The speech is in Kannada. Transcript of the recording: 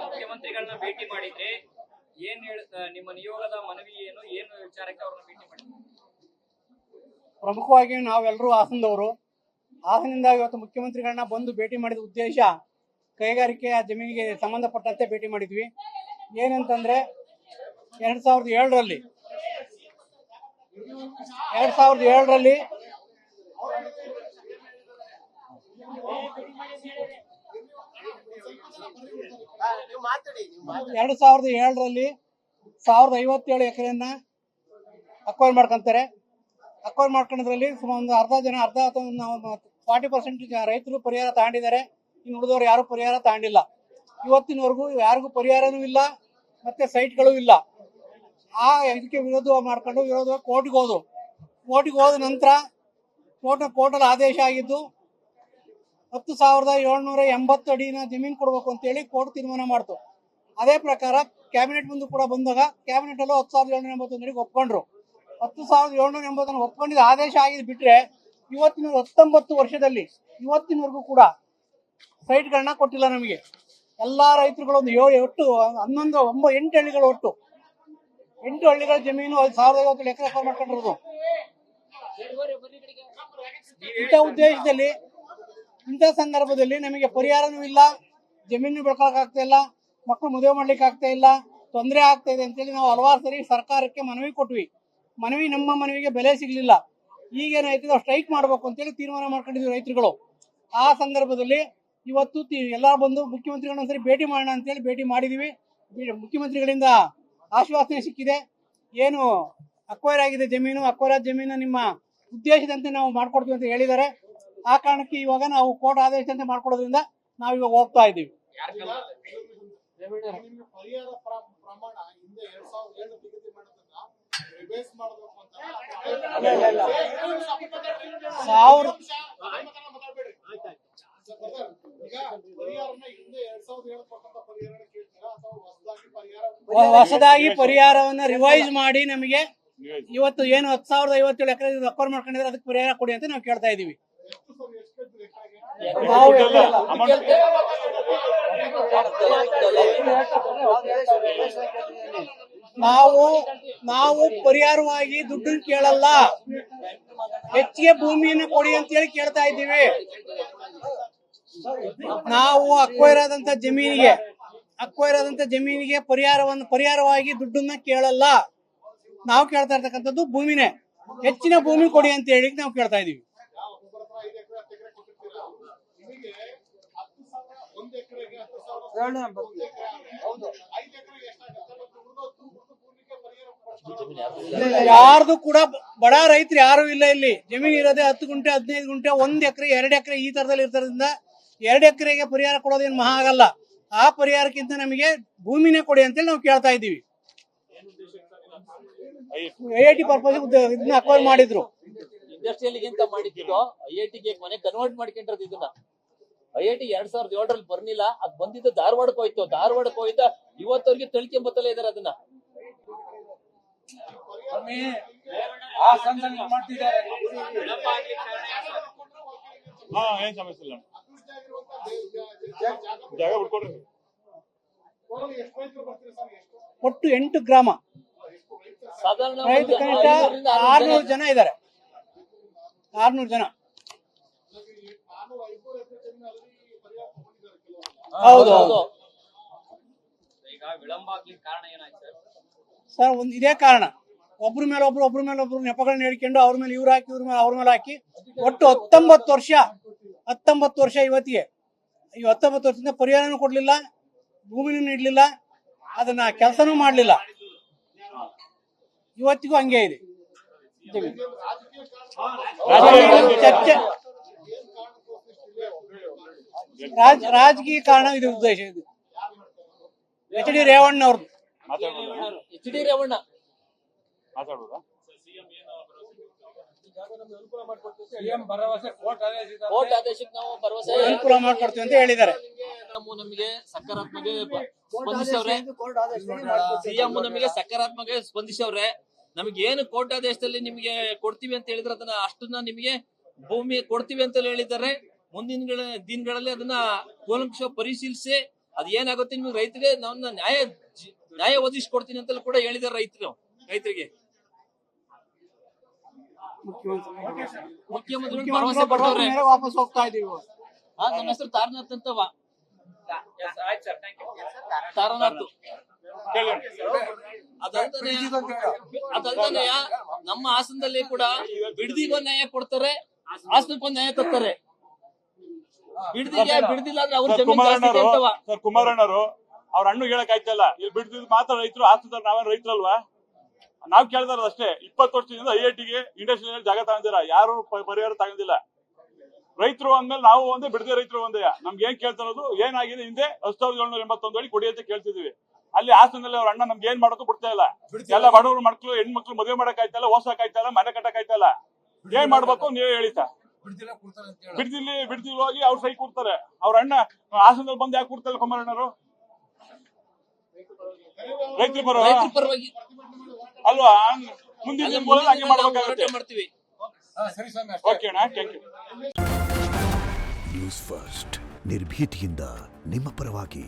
ಮುಖ್ಯಮಂತ್ರಿಗಳನ್ನ ಭೇಟಿ ಮಾಡಿದ್ರೆ ಏನ್ ನಿಮ್ಮ ನಿಯೋಗದ ಮನವಿ ಏನು ವಿಚಾರಕ್ಕೆ ಅವ್ರನ್ನ ಭೇಟಿ ಮಾಡಿದ್ರು? ಪ್ರಮುಖವಾಗಿ ನಾವೆಲ್ಲರೂ ಹಾಸನದವರು. ಹಾಸನದಿಂದ ಇವತ್ತು ಮುಖ್ಯಮಂತ್ರಿಗಳನ್ನ ಬಂದು ಭೇಟಿ ಮಾಡಿದ ಉದ್ದೇಶ ಕೈಗಾರಿಕೆಯ ಜಮೀನಿಗೆ ಸಂಬಂಧಪಟ್ಟಂತೆ ಭೇಟಿ ಮಾಡಿದ್ವಿ. ಏನಂತಂದ್ರೆ 2007ರಲ್ಲಿ 1057 ಎಕರೆಯನ್ನ ಅಕ್ವೈರ್ ಮಾಡ್ಕೊಂತಾರೆ. ಅಕ್ವೈರ್ ಮಾಡ್ಕೊಂಡ್ರಲ್ಲಿ ಸುಮಾರು ಒಂದು ಅರ್ಧ 40% ರೈತರು ಪರಿಹಾರ ತಗೊಂಡಿದ್ದಾರೆ. ಇನ್ನು ಉಳಿದವರು ಯಾರು ಪರಿಹಾರ ತಗೊಂಡಿಲ್ಲ. ಇವತ್ತಿನವರೆಗೂ ಯಾರಿಗೂ ಪರಿಹಾರನೂ ಇಲ್ಲ, ಮತ್ತೆ ಸೈಟ್ಗಳು ಇಲ್ಲ. ಇದಕ್ಕೆ ವಿರೋಧ ಮಾಡ್ಕೊಂಡು ಕೋರ್ಟ್ಗೆ ಹೋದ ನಂತರ ಕೋರ್ಟಲ್ಲಿ ಆದೇಶ ಆಗಿದ್ದು 10,780 ಅಡಿನ ಜಮೀನು ಕೊಡಬೇಕು ಅಂತೇಳಿ ಕೋರ್ಟ್ ತೀರ್ಮಾನ ಮಾಡ್ತು. ಅದೇ ಪ್ರಕಾರ ಕ್ಯಾಬಿನೆಟ್ ಮುಂದೆ ಕೂಡ ಬಂದಾಗ ಕ್ಯಾಬಿನೆಟ್ ಅಲ್ಲೂ 10,781 ಅಡಿಗೆ ಒಪ್ಕೊಂಡ್ರು. 10,780 ಒಪ್ಕೊಂಡಿದ್ದು ಆದೇಶ ಆಗಿದ್ದು ಬಿಟ್ರೆ 19 ವರ್ಷದಲ್ಲಿ ಇವತ್ತಿನವರೆಗೂ ಕೂಡ ಸೈಟ್ಗಳನ್ನ ಕೊಟ್ಟಿಲ್ಲ ನಮಗೆ. ಎಲ್ಲಾ ರೈತರುಗಳು ಒಂದು 8 ಹಳ್ಳಿಗಳು ಒಟ್ಟು 8 ಹಳ್ಳಿಗಳ ಜಮೀನು 1,050 ಎಕರೆ ಅಕ್ವೈರ್ ಮಾಡ್ಕೊಂಡಿರೋದು. ಇಂಥ ಉದ್ದೇಶದಲ್ಲಿ ಇಂಥ ಸಂದರ್ಭದಲ್ಲಿ ನಮಗೆ ಪರಿಹಾರನೂ ಇಲ್ಲ, ಜಮೀನು ಬೆಳ್ಕೊಳಕ್ ಆಗ್ತಾ ಇಲ್ಲ, ಮಕ್ಕಳು ಮದುವೆ ಮಾಡ್ಲಿಕ್ಕೆ ಆಗ್ತಾ ಇಲ್ಲ, ತೊಂದರೆ ಆಗ್ತಾ ಇದೆ ಅಂತೇಳಿ ನಾವು ಹಲವಾರು ಸರಿ ಸರ್ಕಾರಕ್ಕೆ ಮನವಿ ಕೊಟ್ವಿ. ನಮ್ಮ ಮನವಿಗೆ ಬೆಲೆ ಸಿಗ್ಲಿಲ್ಲ. ಈಗೇನಾಯ್ತು, ನಾವು ಸ್ಟ್ರೈಕ್ ಮಾಡ್ಬೇಕು ಅಂತೇಳಿ ತೀರ್ಮಾನ ಮಾಡ್ಕೊಂಡಿದ್ವಿ ರೈತರುಗಳು. ಆ ಸಂದರ್ಭದಲ್ಲಿ ಇವತ್ತು ಎಲ್ಲರೂ ಬಂದು ಮುಖ್ಯಮಂತ್ರಿಗಳನ್ನ ಒಂದ್ಸರಿ ಭೇಟಿ ಮಾಡೋಣ ಅಂತೇಳಿ ಭೇಟಿ ಮಾಡಿದೀವಿ. ಮುಖ್ಯಮಂತ್ರಿಗಳಿಂದ ಆಶ್ವಾಸನೆ ಸಿಕ್ಕಿದೆ. ಏನು ಅಕ್ವೈರ್ ಆಗಿದೆ ಜಮೀನು, ಅಕ್ವೈರ್ ಆದ ಜಮೀನು ನಿಮ್ಮ ಉದ್ದೇಶದಂತೆ ನಾವು ಮಾಡ್ಕೊಡ್ತೀವಿ ಅಂತ ಹೇಳಿದ್ದಾರೆ. ಆ ಕಾರಣಕ್ಕೆ ಇವಾಗ ನಾವು ಕೋರ್ಟ್ ಆದೇಶದಂತೆ ಮಾಡ್ಕೊಡೋದ್ರಿಂದ ನಾವು ಇವಾಗ ಹೋಗ್ತಾ ಇದ್ದೀವಿ. ಹೊಸದಾಗಿ ಪರಿಹಾರವನ್ನ ರಿವೈಸ್ ಮಾಡಿ ನಮಗೆ ಇವತ್ತು ಏನು 10,057 ಎಕರೆ ಅಕ್ವೈರ್ ಮಾಡ್ಕೊಂಡಿದ್ರೆ ಅದಕ್ಕೆ ಪರಿಹಾರ ಕೊಡಿ ಅಂತ ನಾವು ಕೇಳ್ತಾ ಇದೀವಿ. ನಾವು ಪರಿಹಾರವಾಗಿ ದುಡ್ಡನ್ನು ಕೇಳಲ್ಲ, ಹೆಚ್ಚಿಗೆ ಭೂಮಿಯನ್ನು ಕೊಡಿ ಅಂತ ಹೇಳಿ ಕೇಳ್ತಾ ಇದ್ದೀವಿ. ನಾವು ಅಕ್ವೈರ್ ಆದಂತ ಜಮೀನಿಗೆ ಪರಿಹಾರವಾಗಿ ದುಡ್ಡನ್ನ ಕೇಳಲ್ಲ. ನಾವು ಕೇಳ್ತಾ ಇರ್ತಕ್ಕಂಥದ್ದು ಭೂಮಿನೇ, ಹೆಚ್ಚಿನ ಭೂಮಿ ಕೊಡಿ ಅಂತ ಹೇಳಿ ನಾವು ಕೇಳ್ತಾ ಇದೀವಿ. ಯಾರ್ದು ಕೂಡ ಬಡ ರೈತರು ಯಾರು ಇಲ್ಲ. ಇಲ್ಲಿ ಜಮೀನು ಇರೋದೇ 10 ಗುಂಟೆ 15 ಗುಂಟೆ 1 ಎಕರೆ 2 ಎಕರೆ ಈ ತರದಲ್ಲಿ ಇರ್ತದ್ರಿಂದ 2 ಎಕರೆಗೆ ಪರಿಹಾರ ಕೊಡೋದೇನು ಮಹಾ ಆಗಲ್ಲ. ಆ ಪರಿಹಾರಕ್ಕಿಂತ ನಮಗೆ ಭೂಮಿನೇ ಕೊಡಿ ಅಂತೇಳಿ ನಾವು ಕೇಳ್ತಾ ಇದ್ದೀವಿ. IIT ಪರ್ಪಸ್ ಇದನ್ನ ಅಕ್ವೈರ್ ಮಾಡಿದ್ರು. ಇಂಡಸ್ಟ್ರಿಯಲ್ಗಿಂತ ಮಾಡಿದ್ದು IITಗೆ ಮನೆ ಕನ್ವರ್ಟ್ ಮಾಡ್ಕೊಂಡಿರೋದು. ಇದನ್ನ IIT 2007ರಲ್ಲಿ ಬರ್ನಿಲ್ಲ, ಅದ್ ಬಂದಿದ್ದು ಧಾರವಾಡಕ್ಕೆ ಹೋಯ್ತ ಇವತ್ತವರೆಗೆ ತಳ್ಕೊಂಬತ್ತಲೇ ಇದಾರೆ. ಅದನ್ನ ಏನ್ ಸಮಸ್ಯೆ ಇಲ್ಲ. ಜಾಗ ಬಿಟ್ಕೊಡ್ರಿ. ಒಟ್ಟು 8 ಗ್ರಾಮ ರೈತ ಕನಿಷ್ಠ 600 ಜನ ಇದ್ದಾರೆ. 600 ಜನ. ಹೌದು. ಈಗ ವಿಳಂಬ ಆಗ್ಲಿಕ್ಕೆ ಕಾರಣ ಏನಾಯ್ತು ಸರ್? ಇದೇ ಕಾರಣ. ಒಬ್ರ ಮೇಲೆ ಒಬ್ರು ನೆಪಗಳನ್ನ ಹೇಳ್ಕೊಂಡು ಅವ್ರ ಮೇಲೆ ಇವ್ರು ಹಾಕಿ ಅವ್ರ ಮೇಲೆ ಹಾಕಿ ಒಟ್ಟು 19 ವರ್ಷ ಇವತ್ತಿಗೆ. ಈ 19 ವರ್ಷದಿಂದ ಪರಿಹಾರನೂ ಕೊಡ್ಲಿಲ್ಲ, ಭೂಮಿನೂ ನೀಡ್ಲಿಲ್ಲ, ಅದನ್ನ ಕೆಲಸನೂ ಮಾಡ್ಲಿಲ್ಲ. ಇವತ್ತಿಗೂ ಹಂಗೆ ಇದೆ. ಚರ್ಚೆ ರಾಜಕೀಯ ಕಾರಣ ಇದು, ಉದ್ದೇಶ ಇದು. HD ರೇವಣ್ಣ ಅವ್ರದ್ದು. HD ರೇವಣ್ಣ ಮಾತಾಡೋದಾ? ಕೋರ್ಟ್ ಆದೇಶಕ್ಕೆ ನಾವು ಭರವಸೆ ಅನುಕೂಲ ಮಾಡ್ಕೊಡ್ತೀವಿ ಅಂತ ಹೇಳಿದ್ದಾರೆ. ನಮಗೆ ಸಕಾರಾತ್ಮಕ ಸ್ಪಂದಿಸವ್ರೆ. CM ನಮಗೆ ಸಕಾರಾತ್ಮಕ ಸ್ಪಂದಿಸವ್ರೆ. ನಮಗೆ ಏನು ಕೋರ್ಟ್ ಆದೇಶದಲ್ಲಿ ನಿಮಗೆ ಕೊಡ್ತೀವಿ ಅಂತ ಹೇಳಿದ್ರೆ ಅದನ್ನ ಅಷ್ಟನ್ನ ನಿಮಗೆ ಭೂಮಿ ಕೊಡ್ತೀವಿ ಅಂತ ಹೇಳಿದ್ದಾರೆ. ಮುಂದಿನ ದಿನಗಳಲ್ಲಿ ಅದನ್ನ ಕೂಲಂಕಷ ಪರಿಶೀಲಿಸಿ ಅದ್ ಏನಾಗುತ್ತೆ ನಿಮ್ಗೆ ರೈತರಿಗೆ ನನ್ನ ನ್ಯಾಯ ಒದಗಿಸ್ಕೊಡ್ತೀನಿ ಅಂತಲೂ ಕೂಡ ಹೇಳಿದಾರೆ ರೈತರಿಗೆ ಮುಖ್ಯಮಂತ್ರಿ ಭರವಸೆ ಕೊಟ್ಟವ್ರೆ. ವಾಪಸ್ ಹೋಗ್ತಾ ಇದೀವಿ. ನಮ್ಮ ಹೆಸರು ತಾರನಾಥ್ ಅಂತವ. ಆಯ್ತು ಸರ್, ಥ್ಯಾಂಕ್ ಯು. ತಾರನಾಥ್ ಕೇಳಿ. ಅದಲ್ದನೆ ನಮ್ಮ ಹಾಸನದಲ್ಲಿ ಕೂಡ ಬಿಡದಿಗೊಂದು ನ್ಯಾಯ ಕೊಡ್ತಾರೆ, ಹಾಸನಕ್ಕೊಂದು ನ್ಯಾಯ ತರ್ತಾರೆ. ಬಿಡದಿಲ್ಲ ಅಂದ್ರೆ ಅವ್ರ ಜಮೀನು ಜಾಸ್ತಿ ಇದೆ ಅಂತವ. ಸರ್ ಕುಮಾರಣ್ಣರು ಅವ್ರ ಹಣ್ಣು ಹೇಳಕ್ ಆಯ್ತಲ್ಲ, ಇಲ್ಲಿ ಬಿಡ್ತಿದ್ ಮಾತ್ರ ರೈತರು, ಹಾಸನದಲ್ಲಿ ನಾವೇನ್ ರೈತರಲ್ವಾ? ನಾವ್ ಕೇಳ್ದಾರ ಅಷ್ಟೇ. 20 ವರ್ಷದಿಂದ IITಗೆ ಇಂಡಸ್ಟ್ರಿಯಲ್ ಜಾಗ ತಗೊಂಡಿರ, ಯಾರು ಪರಿಹಾರ ತಗೊಂಡಿಲ್ಲ. ರೈತರು ಅಂದ್ಮೇಲೆ ನಾವು ಒಂದೇ, ಬಿಡದೆ ರೈತರು ಒಂದೇ. ನಮ್ಗೆ ಏನ್ ಕೇಳ್ತಾ ಇರೋದು, ಏನಾಗಿದೆ ಹಿಂದೆ 10,781 ಅಡಿ ಕೊಡಿ ಅಂತ ಕೇಳ್ತಿದೀವಿ. ಅಲ್ಲಿ ಹಾಸನದಲ್ಲಿ ಅವ್ರ ಅಣ್ಣ ನಮ್ಗೆ ಏನ್ ಮಾಡೋದು ಬಿಡ್ತಾ ಇಲ್ಲ. ಎಲ್ಲ ಬಡವರು ಮಕ್ಕಳು ಹೆಣ್ಮಕ್ಳು ಮದುವೆ ಮಾಡಕ್ ಆಯ್ತಲ್ಲ, ಓಸಕ್ ಆಯ್ತಲ್ಲ, ಮನೆ ಕಟ್ಟಕ್ ಆಯ್ತಲ್ಲ. ಏನ್ ಮಾಡ್ಬೇಕು ನೀವೇ ಹೇಳಿ ಸರ್. ಬಿಡ್ದಿಲ್ಲ ಹೋಗಿ ಅವ್ರು ಸೈ ಕೊಡ್ತಾರೆ. ಅವ್ರ ಅಣ್ಣ ಹಾಸನದಲ್ಲಿ ಬಂದು ಯಾಕೆ ಕೊಡ್ತಾರೆ ಕುಮಾರಣ್ಣರು? ರೈತರ ಪರವಾಗಿ ಅಲ್ವಾ? ಮುಂದಿನ ದಿನಗಳಲ್ಲಿ ಹಂಗೆ ಮಾಡ್ಬೇಕಾಗುತ್ತೆ. ಮಾಡ್ತೀವಿ. ಓಕೆ ಅಣ್ಣ, ಥ್ಯಾಂಕ್ ಯು. ನ್ಯೂಸ್ ಫಸ್ಟ್ ನಿರ್ಭೀತಿಯಿಂದ ನಿಮ್ಮ ಪರವಾಗಿ.